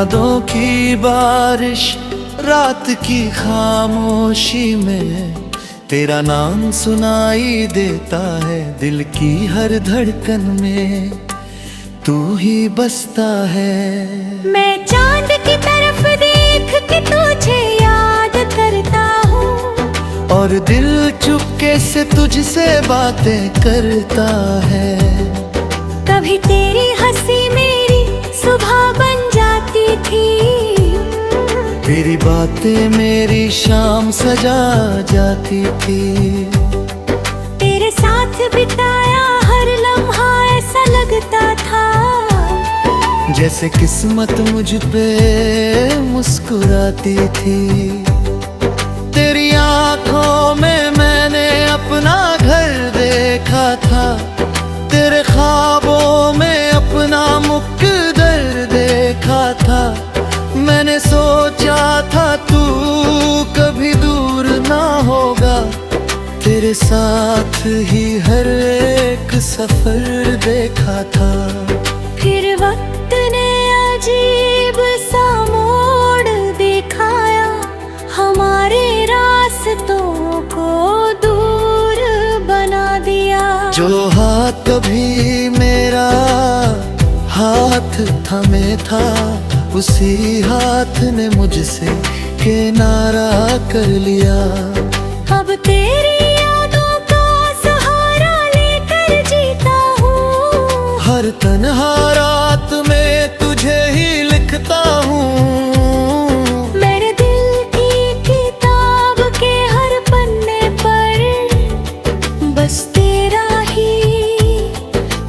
यादों की बारिश रात की खामोशी में तेरा नाम सुनाई देता है। दिल की हर धड़कन में तू ही बसता है। मैं चांद की तरफ देख के तुझे याद करता हूँ और दिल चुपके से तुझसे बातें करता है। कभी तेरी हंसी मेरी सुबह बन जाती थी, तेरी बातें मेरी शाम सजा जाती थी। तेरे साथ बिताया हर लम्हा ऐसा लगता था जैसे किस्मत मुझ पे मुस्कुराती थी। तेरी आंखों में मैंने अपना घर देखा था, तेरे ख्वाबों में अपना मुक़द्दर देखा था। मैंने सोचा था तू कभी दूर ना होगा, तेरे साथ ही हर एक सफर देखा था। फिर वक्त ने अजीब सा मोड़ दिखाया, हमारे रास्तों को दूर बना दिया। जो हाथ कभी मेरा हाथ थामे था, उसी हाथ ने मुझसे किनारा कर लिया। अब तेरी यादों का सहारा लेकर जीता हूँ, हर तन्हा रात में तुझे ही लिखता हूँ। मेरे दिल की किताब के हर पन्ने पर बस तेरा ही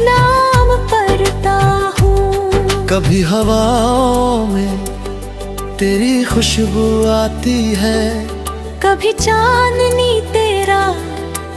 नाम पढ़ता हूँ। कभी हवाओं में तेरी खुशबू आती है, कभी चांदनी तेरा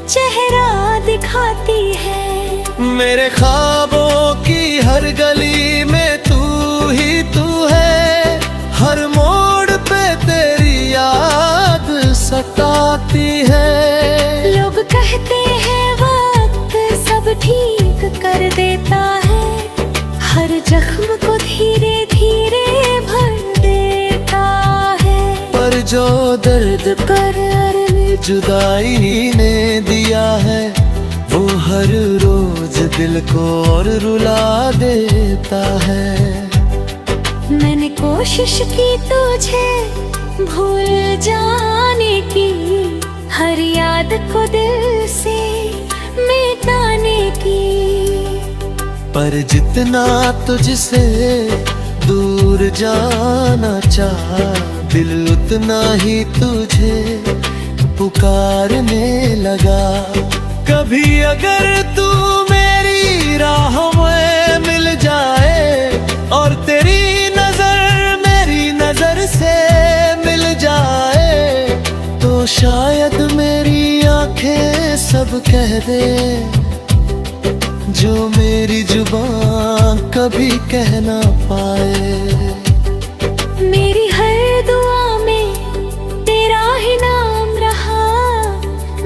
चेहरा दिखाती है। मेरे ख्वाबों की हर गली में तू ही तू है, हर मोड़ पे तेरी याद सताती है। लोग कहते हैं वक्त सब ठीक कर देता है, हर जख्म को धीरे धीरे भर देता है। पर जो दर्द करार जुदाई ने दिया है, वो हर रोज दिल को और रुला देता है। मैंने कोशिश की तुझे भूल जाने की, हर याद को दिल से मिटाने की। पर जितना तुझसे दूर जाना चाहा, दिल उतना ही तुझे पुकारने लगा। कभी अगर तू मेरी राह में मिल जाए और तेरी नजर मेरी नजर से मिल जाए, तो शायद मेरी आंखें सब कह दे जो मेरी जुबान कभी कह ना पाए। मेरी हर दुआ में तेरा ही नाम रहा,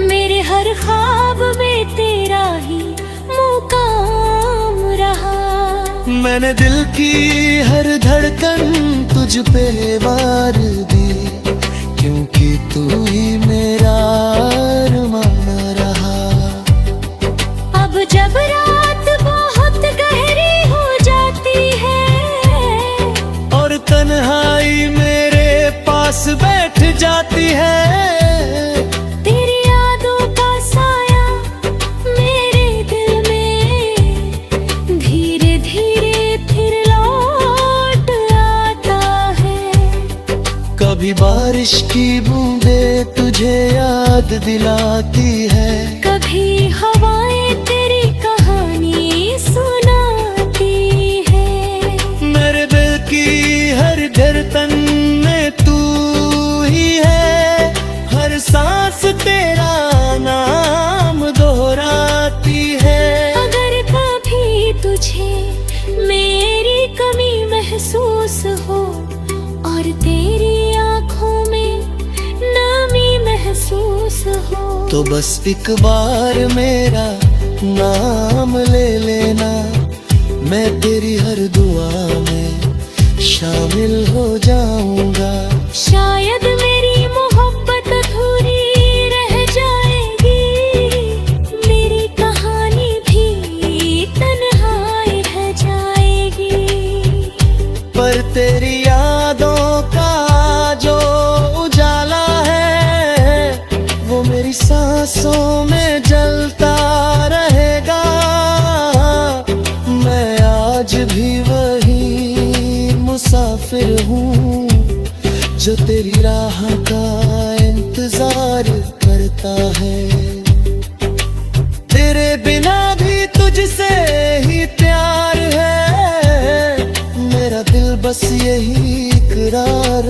मेरे हर ख्वाब में तेरा ही मुकाम रहा। मैंने दिल की हर धड़कन तुझ पे वार दी, क्योंकि तू ही मेरा अरमान रहा। अब जब रात बहुत गहरी हो जाती है और तन्हाई मेरे पास बैठ जाती है, तेरी यादों का साया मेरे दिल में धीरे धीरे फिर लौट आता है। कभी बारिश की बूंदें तुझे याद दिलाती है, कभी हवाएं तेरी कहानी सुनाती है। मेरे दिल की हर धड़कन में तू ही है, हर सांस तेरा नाम दोहराती है। अगर कभी तुझे मेरी कमी महसूस हो और तेरी आँखों में नमी महसूस हो, तो बस एक बार मेरा नाम ले लेना। मैं तेरी हर दुआ में शामिल हो जाऊंगा। शायद मेरी मोहब्बत अधूरी रह जाएगी, मेरी कहानी भी तन्हाई रह जाएगी। पर तेरी यादों का जो उजाला है वो मेरी सांसों में जलता रहेगा। मैं आज भी वही मुसाफिर हूँ जो तेरी राह का इंतजार करता है। तेरे बिना भी तुझसे ही प्यार है, मेरा दिल बस यही इकरार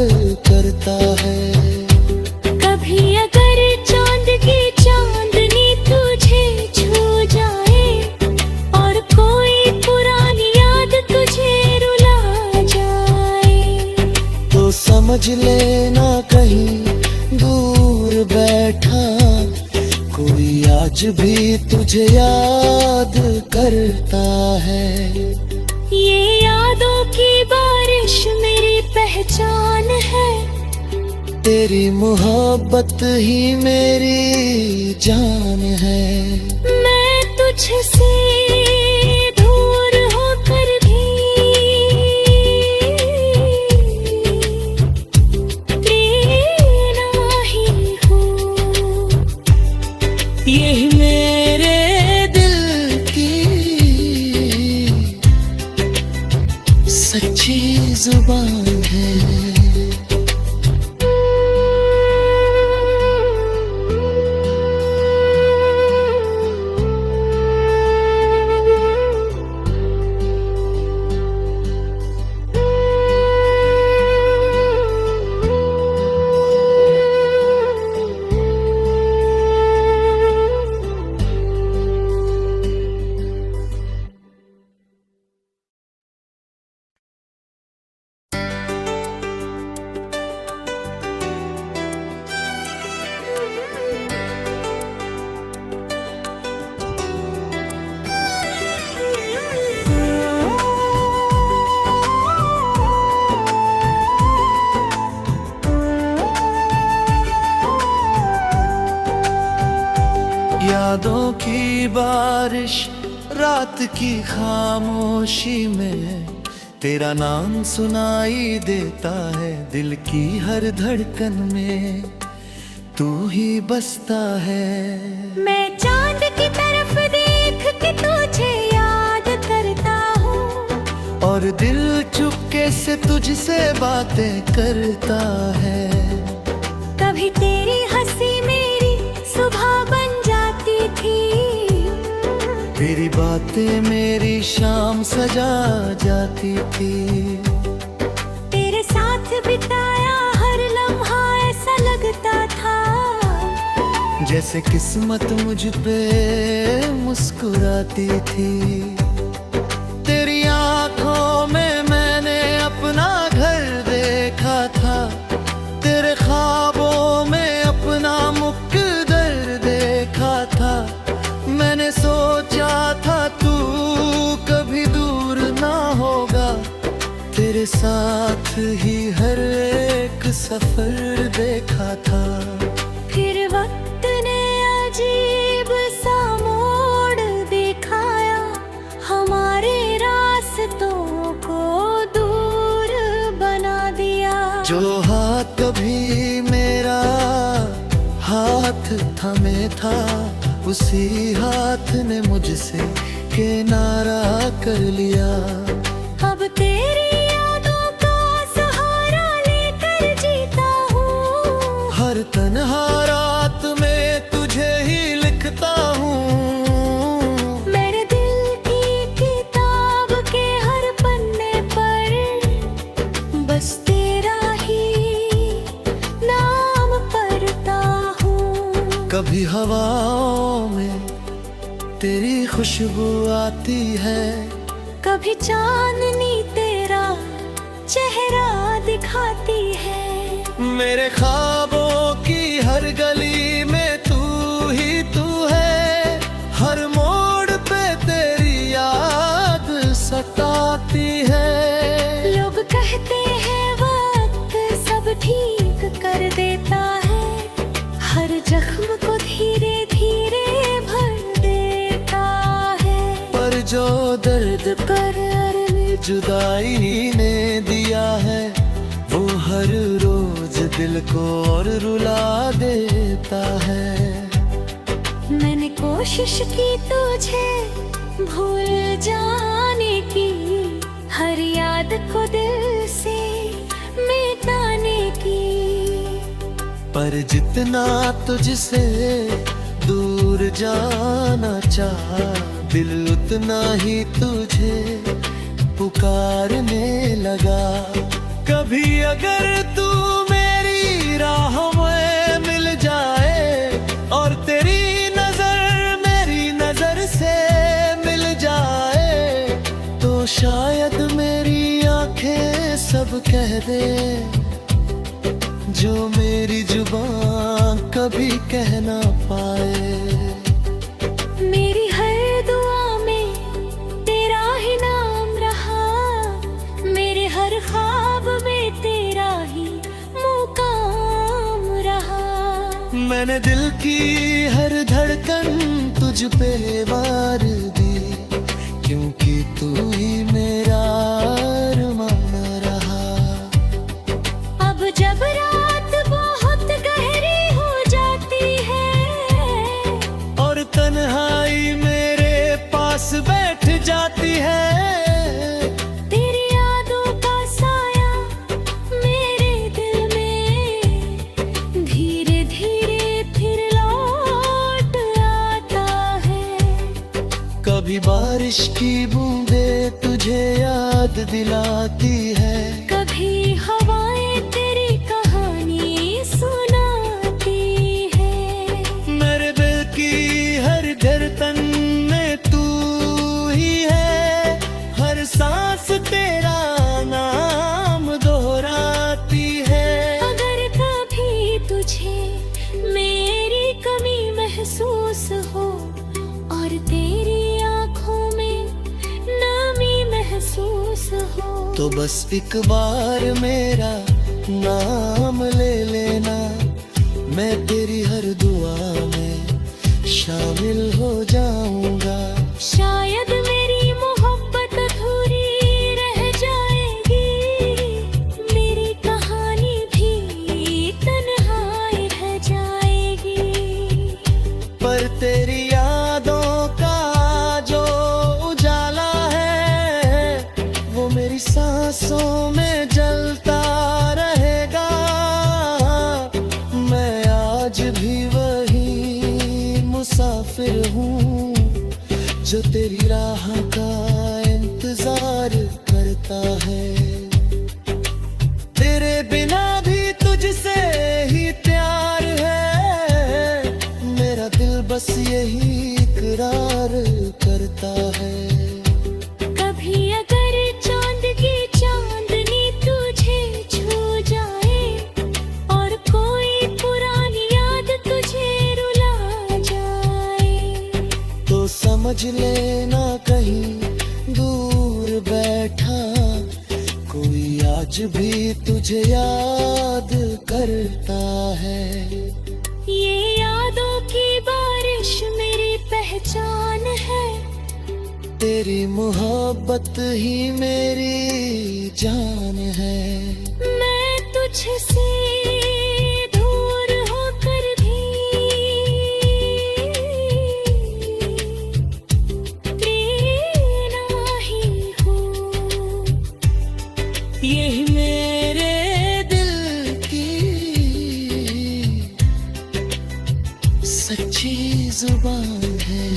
करता है। कभी अगर चांद की चांदनी तुझे छू जाए और कोई पुरानी याद तुझे रुला जाए, तो समझ लेना कहीं दूर बैठा कोई आज भी तुझे याद करता है। ये यादों की बारिश मेरी पहचान है, तेरी मोहब्बत ही मेरी जान है। मैं तुझसे दूर होकर भी तेरा ही हूँ। यही मेरे दिल की सच्ची जुबान है। यादों की बारिश रात की खामोशी में तेरा नाम सुनाई देता है। दिल की हर धड़कन में तू ही बसता है। मैं चांद की तरफ देख के तुझे याद करता हूँ और दिल चुपके से तुझसे बातें करता है। कभी तेरी हंसी मेरी सुबह बन जाती थी, तेरी बातें मेरी शाम सजा जाती थी। तेरे साथ बिताया हर लम्हा ऐसा लगता था जैसे किस्मत मुझ पे मुस्कुराती थी। तेरी आंखों में मैंने अपना घर देखा था, तेरे ख्वाबों में अपना मुक़द्दर देखा था। मैंने सोचा था तू कभी दूर ना होगा, तेरे साथ ही हर एक सफर देखा था। फिर वक्त ने अजीब सा मोड़ दिखाया, हमारे रास्तों को दूर बना दिया। जो हाथ कभी मेरा हाथ थमे था, उसी हाथ ने मुझसे किनारा कर लिया। अब तेरी यादों का सहारा लेकर जीता हूँ, हर तन्हा रात में तुझे ही लिखता हूँ। मेरे दिल की किताब के हर पन्ने पर बस तेरा ही नाम पढ़ता हूँ। कभी हवाओं में तेरी खुशबू आती है, कभी चांदनी तेरा चेहरा दिखाती है। मेरे ख्वाबों की हर गली में तू ही तू है, हर मोड़ पे तेरी याद सताती है। लोग कहते जो दर्द करार जुदाई ने दिया है, वो हर रोज दिल को और रुला देता है। मैंने कोशिश की तुझे भूल जाने की, हर याद को दिल से मिटाने की, पर जितना तुझसे दूर जाना चाहा, दिल उतना ही तुझे पुकारने लगा। कभी अगर तू मेरी राह में मिल जाए और तेरी नजर मेरी नजर से मिल जाए, तो शायद मेरी आंखें सब कह दे जो मेरी जुबान कभी कह ना पाए। मेरी हर दुआ में तेरा ही नाम रहा, मेरे हर ख्वाब में तेरा ही मुकाम रहा। मैंने दिल की हर धड़कन तुझ पे वार दी, क्योंकि तू ही मेरा अरमान रहा। अब जब रात बहुत गहरी हो जाती है और तन्हाई मेरे पास बैठ जाती है, तेरी यादों का साया मेरे दिल में धीरे धीरे फिर लौट आता है। कभी बारिश की बूंदें तुझे याद दिलाती है, कभी हवाएं तेरी कहानी सुनाती है। मेरे दिल की हर धड़कन में तू ही है, हर सांस तेरा नाम दोहराती है। अगर कभी तुझे मेरी कमी महसूस हो और तेरी आंखों में नमी महसूस हो, तो बस एक बार मेरा नाम ले लेना, मैं तेरी हर दुआ में शामिल हो जाऊंगा। शायद मेरी मोहब्बत अधूरी रह जाएगी, मेरी कहानी भी तन्हाई रह जाएगी। पर तेरी यादों का जो उजाला है, वो मेरी सांसों में जलता रहेगा। मैं आज भी वही मुसाफिर हूँ जो तेरी राह का इंतजार करता है। तेरे बिना भी तुझसे ही प्यार है, मेरा दिल बस यही इकरार करता है। कभी अगर चांद की चांदनी तुझे छू जाए और कोई पुरानी याद तुझे रुला जाए, तो समझ लेना कहीं दूर बैठा कोई आज भी तुझे याद करता है। ये यादों की बारिश मेरी पहचान है, तेरी मोहब्बत ही मेरी जान है। मैं तुझसे दूर होकर भी तेरा ही हूँ। यही मेरे दिल की सच्ची जुबान है।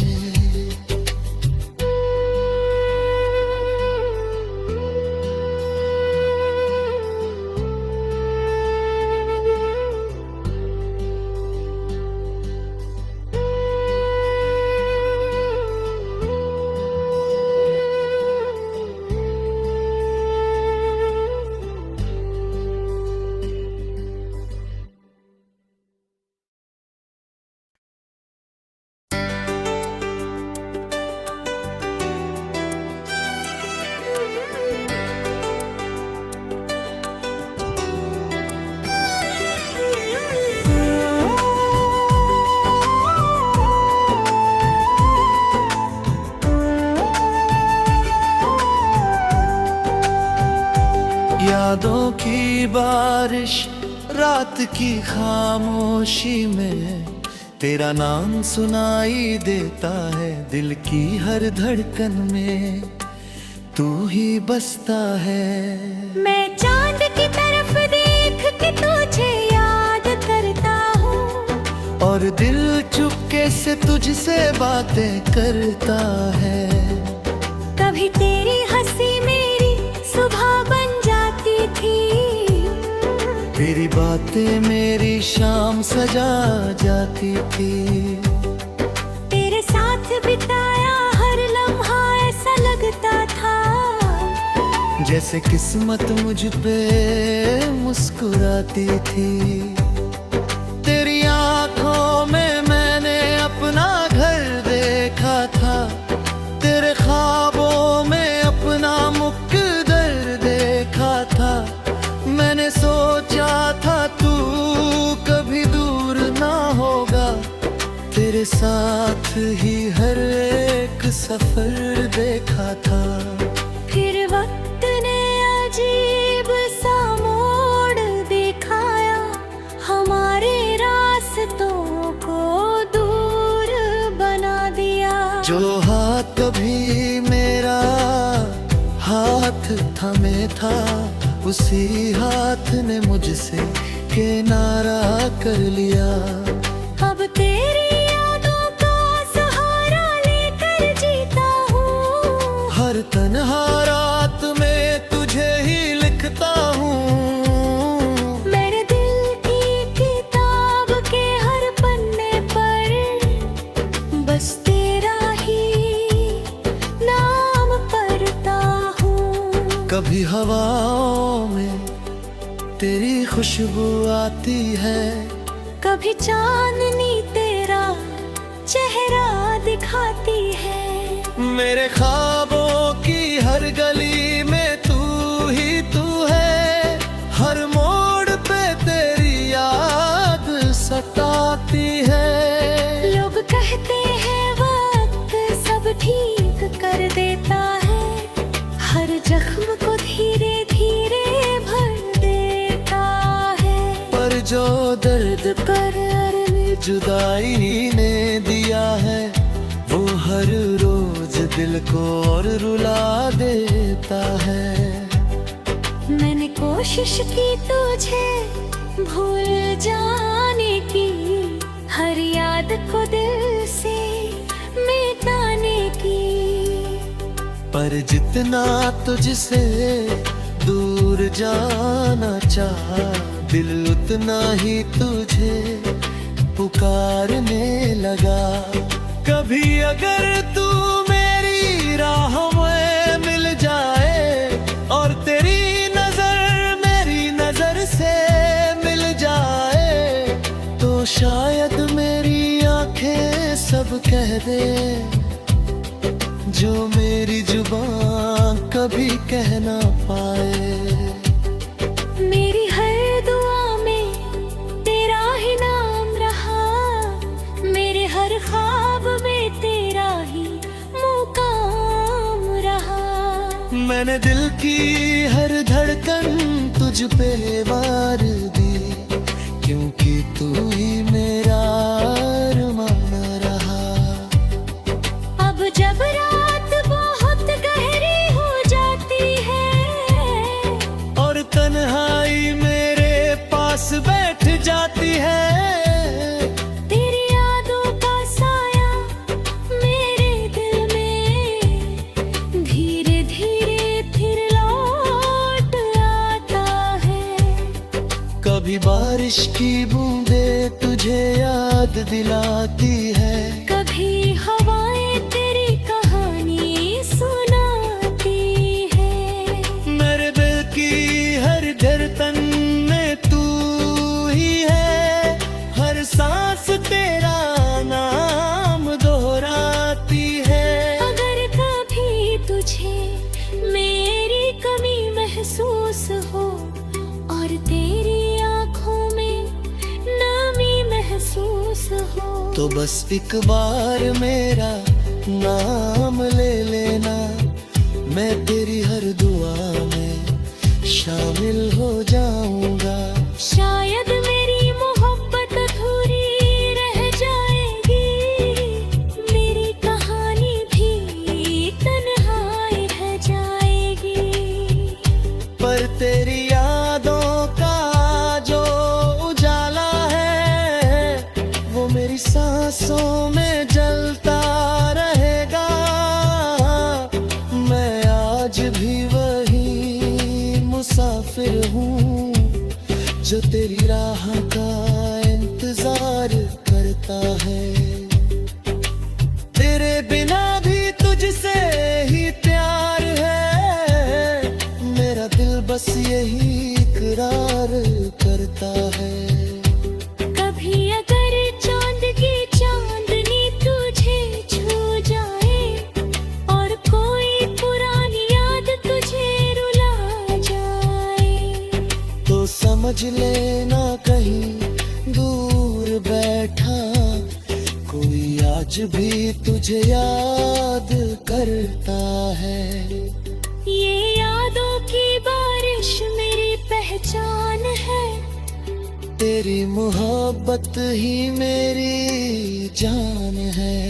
यादों की बारिश रात की खामोशी में तेरा नाम सुनाई देता है दिल की हर धड़कन में तू ही बसता है। मैं चांद की तरफ देख के तुझे याद करता हूँ और दिल चुपके से तुझसे बातें करता है। कभी तेरी हंसी मेरी सुबह बन जाती थी, तेरी बातें मेरी शाम सजा जाती थी। तेरे साथ बिताया हर लम्हा ऐसा लगता था जैसे किस्मत मुझ पे मुस्कुराती थी। तेरी आंखों में मैंने अपना घर देखा था, तेरे ख्वाबों में अपना मुक़द्दर देखा था। मैंने सोचा था तू कभी दूर ना होगा, तेरे साथ ही हर एक सफर देखा था। फिर वक्त ने अजीब सा मोड़ दिखाया, हमारे रास्तों को दूर बना दिया। जो हाथ कभी मेरा हाथ थामे था, उसी हाथ ने मुझसे किनारा कर लिया। अब तेरी यादों का सहारा लेकर जीता हूँ, हर तन्हा रात में तुझे ही लिखता हूँ। मेरे दिल की किताब के हर पन्ने पर बस तेरा ही नाम पढ़ता हूँ। कभी हवाओं में तेरी खुशबू आती है, कभी चांदनी तेरा चेहरा दिखाती है। मेरे ख्वाबों की हर गली में तू ही तू है। हर मोड़ पे तेरी याद सताती है। लोग कहते हैं वक्त सब ठीक कर देता है, हर जख्म को धीरे धीरे भर देता है। पर जो दर्द करार जुदाई ने दिया है, वो हर रोज दिल को और रुला देता है। मैंने कोशिश की तुझे भूल जाने की, हर याद को दिल से मिटाने की। पर जितना तुझसे दूर जाना चाहा, दिल उतना ही तुझे पुकारने लगा। कभी अगर तू मेरी राह में मिल जाए और तेरी नजर मेरी नजर से मिल जाए, तो शायद मेरी आंखें सब कह दे जो मेरी जुबान कभी कह ना पाए। मेरी हर दुआ में तेरा ही नाम रहा, मेरे हर ख्वाब में तेरा ही मुकाम रहा। मैंने दिल की हर धड़कन तुझ पे वार दी, क्योंकि तू ही मेरा अरमान रहा। अब जब रात बहुत गहरी हो जाती है और तन्हाई मेरे पास बैठ जाती है, तेरी यादों का साया मेरे दिल में धीरे धीरे फिर लौट आता है। कभी बारिश की बूंदें तुझे याद दिलाती है, कभी हवाएं तेरी कहानी सुनाती है। मेरे दिल की हर धड़कन में तू ही है, हर सांस तेरा नाम दोहराती है। अगर कभी तुझे मेरी कमी महसूस हो और तेरी आंखों में नमी महसूस हो, तो बस एक बार मेरा नाम ले लेना, मैं तेरी हर दुआ में शामिल हो जाऊंगा। शायद मेरी मोहब्बत अधूरी रह जाएगी, मेरी कहानी भी तन्हाई रह जाएगी। पर तेरी यादों का जो उजाला है वो मेरी सांसों में जलता रहेगा। मैं आज भी वही मुसाफिर हूँ जो तेरी राह का इंतजार करता है। तेरे बिना भी तुझसे ही प्यार है, मेरा दिल बस यही इकरार करता है। कभी अगर चांद की चांदनी तुझे छू जाए और कोई पुरानी याद तुझे रुला जाए, तो समझ लेना कहीं दूर बैठा कोई आज भी तुझे याद करता है। ये यादों की बारिश मेरी पहचान है, तेरी मोहब्बत ही मेरी जान है।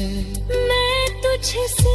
मैं तुझसे